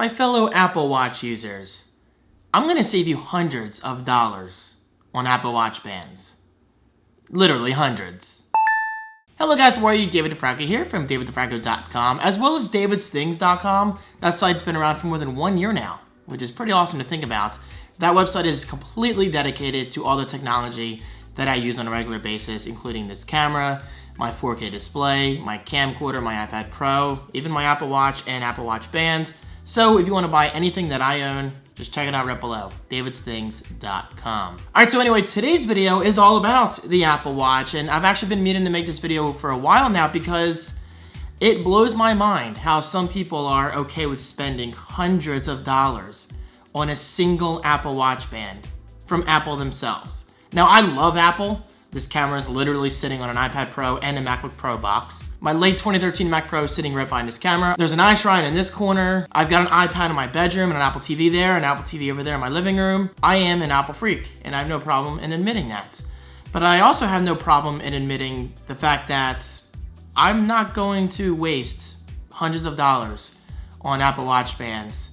My fellow Apple Watch users, I'm gonna save you hundreds of dollars on Apple Watch bands. Literally hundreds. Hello guys, how are you? David Franco here from davidthefranco.com, as well as davidsthings.com. That site's been around for more than 1 year now, which is pretty awesome to think about. That website is completely dedicated to all the technology that I use on a regular basis, including this camera, my 4K display, my camcorder, my iPad Pro, even my Apple Watch and Apple Watch bands. So if you want to buy anything that I own, just check it out right below, davidsthings.com. Alright, so anyway, today's video is all about the Apple Watch, and I've actually been meaning to make this video for a while now because it blows my mind how some people are okay with spending hundreds of dollars on a single Apple Watch band from Apple themselves. Now, I love Apple. This camera is literally sitting on an iPad Pro and a MacBook Pro box. My late 2013 Mac Pro is sitting right behind this camera. There's an iShrine in this corner. I've got an iPad in my bedroom and an Apple TV there, an Apple TV over there in my living room. I am an Apple freak, and I have no problem in admitting that. But I also have no problem in admitting the fact that I'm not going to waste hundreds of dollars on Apple Watch bands,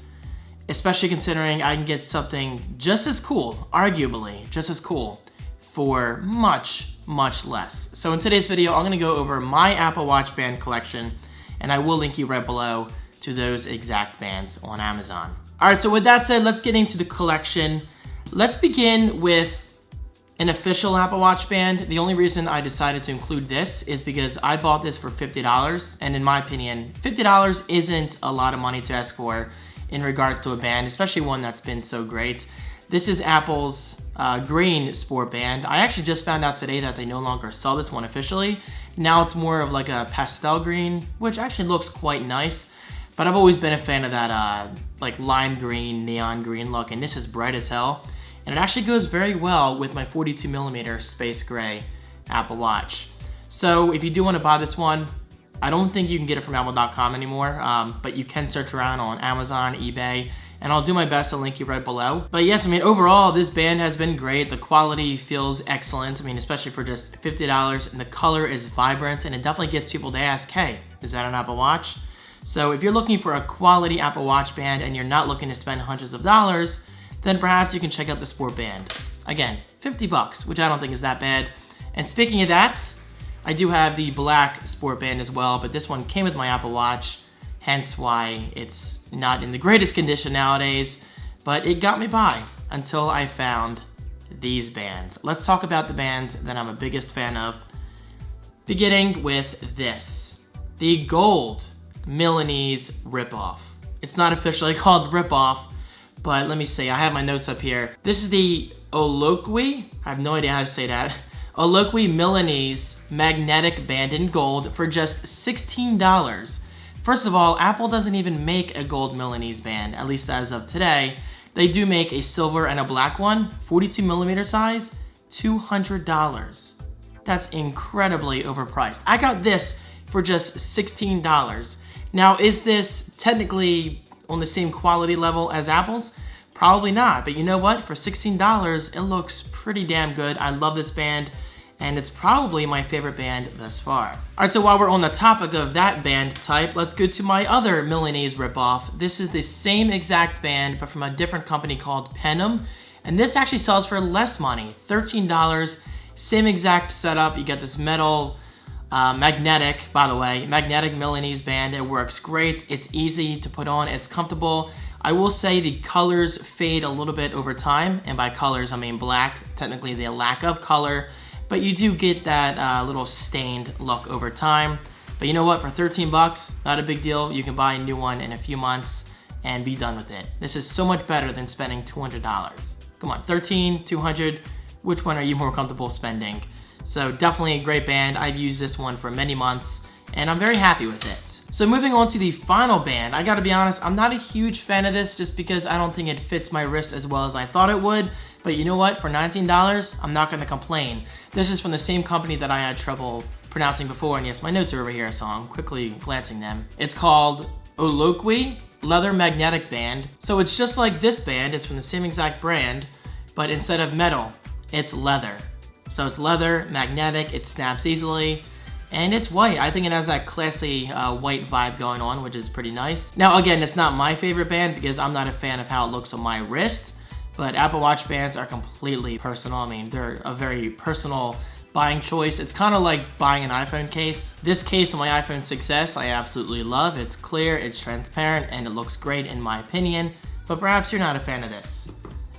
especially considering I can get something just as cool, arguably just as cool, for much, much less. So in today's video, I'm gonna go over my Apple Watch band collection, and I will link you right below to those exact bands on Amazon. All right, so with that said, let's get into the collection. Let's begin with an official Apple Watch band. The only reason I decided to include this is because I bought this for $50, and in my opinion, $50 isn't a lot of money to ask for in regards to a band, especially one that's been so great. This is Apple's green sport band. I actually just found out today that they no longer sell this one officially. Now it's more of like a pastel green, which actually looks quite nice. But I've always been a fan of that like lime green, neon green look, and this is bright as hell. And it actually goes very well with my 42mm space gray Apple Watch. So if you do want to buy this one, I don't think you can get it from Apple.com anymore, but you can search around on Amazon, eBay, and I'll do my best to link you right below. But yes, I mean, overall, this band has been great. The quality feels excellent. I mean, especially for just $50, and the color is vibrant, and it definitely gets people to ask, hey, is that an Apple Watch? So if you're looking for a quality Apple Watch band and you're not looking to spend hundreds of dollars, then perhaps you can check out the sport band. Again, 50 bucks, which I don't think is that bad. And speaking of that, I do have the black sport band as well, but this one came with my Apple Watch, hence why it's not in the greatest condition nowadays, but it got me by until I found these bands. Let's talk about the bands that I'm a biggest fan of, beginning with this, the gold Milanese ripoff. It's not officially called ripoff, but let me see, I have my notes up here. This is the OULUOQI, I have no idea how to say that, OULUOQI Milanese magnetic band in gold for just $16. First of all, Apple doesn't even make a gold Milanese band, at least as of today. They do make a silver and a black one, 42mm size, $200. That's incredibly overpriced. I got this for just $16. Now, is this technically on the same quality level as Apple's? Probably not, but you know what? For $16, it looks pretty damn good. I love this band, and it's probably my favorite band thus far. All right, so while we're on the topic of that band type, let's go to my other Milanese ripoff. This is the same exact band, but from a different company called Penm, and this actually sells for less money, $13. Same exact setup. You get this metal, magnetic, by the way, magnetic Milanese band. It works great. It's easy to put on. It's comfortable. I will say the colors fade a little bit over time, and by colors, I mean black, technically the lack of color, but you do get that little stained look over time. But you know what, for 13 bucks, not a big deal. You can buy a new one in a few months and be done with it. This is so much better than spending $200. Come on, 13, 200, which one are you more comfortable spending? So definitely a great band. I've used this one for many months, and I'm very happy with it. So moving on to the final band, I gotta be honest, I'm not a huge fan of this just because I don't think it fits my wrist as well as I thought it would. But you know what, for $19, I'm not gonna complain. This is from the same company that I had trouble pronouncing before, and yes, my notes are over here, so I'm quickly glancing them. It's called OULUOQI Leather Magnetic Band. So it's just like this band, it's from the same exact brand, but instead of metal, it's leather. So it's leather, magnetic, it snaps easily. And it's white. I think it has that classy white vibe going on, which is pretty nice. Now, again, it's not my favorite band because I'm not a fan of how it looks on my wrist, but Apple Watch bands are completely personal. I mean, they're a very personal buying choice. It's kind of like buying an iPhone case. This case on my iPhone 6s, I absolutely love. It's clear, it's transparent, and it looks great in my opinion, but perhaps you're not a fan of this.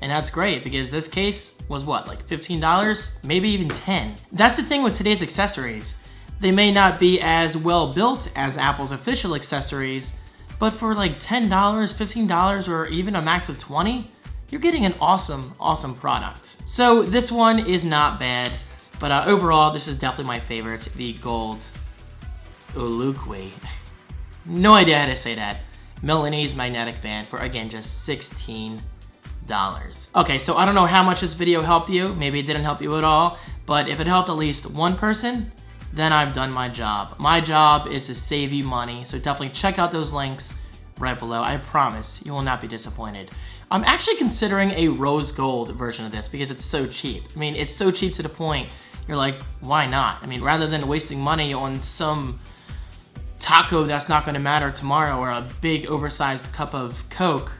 And that's great because this case was what, like $15? Maybe even 10. That's the thing with today's accessories. They may not be as well built as Apple's official accessories, but for like $10, $15, or even a max of 20, you're getting an awesome, awesome product. So this one is not bad, but overall, this is definitely my favorite, the gold OULUOQI. No idea how to say that. Milanese magnetic band for, again, just $16. Okay, so I don't know how much this video helped you. Maybe it didn't help you at all, but if it helped at least one person, then I've done my job. My job is to save you money, so definitely check out those links right below. I promise you will not be disappointed. I'm actually considering a rose gold version of this because it's so cheap. I mean, it's so cheap to the point you're like, why not? I mean, rather than wasting money on some taco that's not gonna matter tomorrow or a big oversized cup of Coke,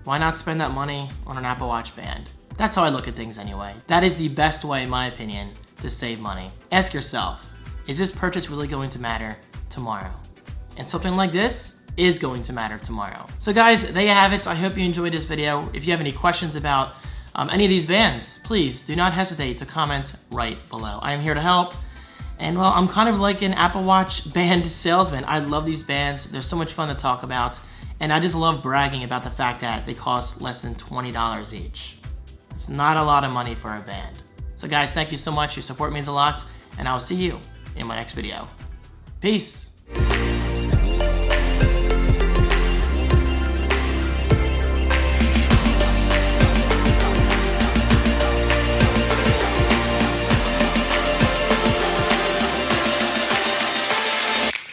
why not spend that money on an Apple Watch band? That's how I look at things anyway. That is the best way, in my opinion, to save money. Ask yourself, is this purchase really going to matter tomorrow? And something like this is going to matter tomorrow. So guys, there you have it. I hope you enjoyed this video. If you have any questions about any of these bands, please do not hesitate to comment right below. I am here to help. And well, I'm kind of like an Apple Watch band salesman. I love these bands. They're so much fun to talk about. And I just love bragging about the fact that they cost less than $20 each. It's not a lot of money for a band. So guys, thank you so much. Your support means a lot. And I'll see you in my next video. Peace.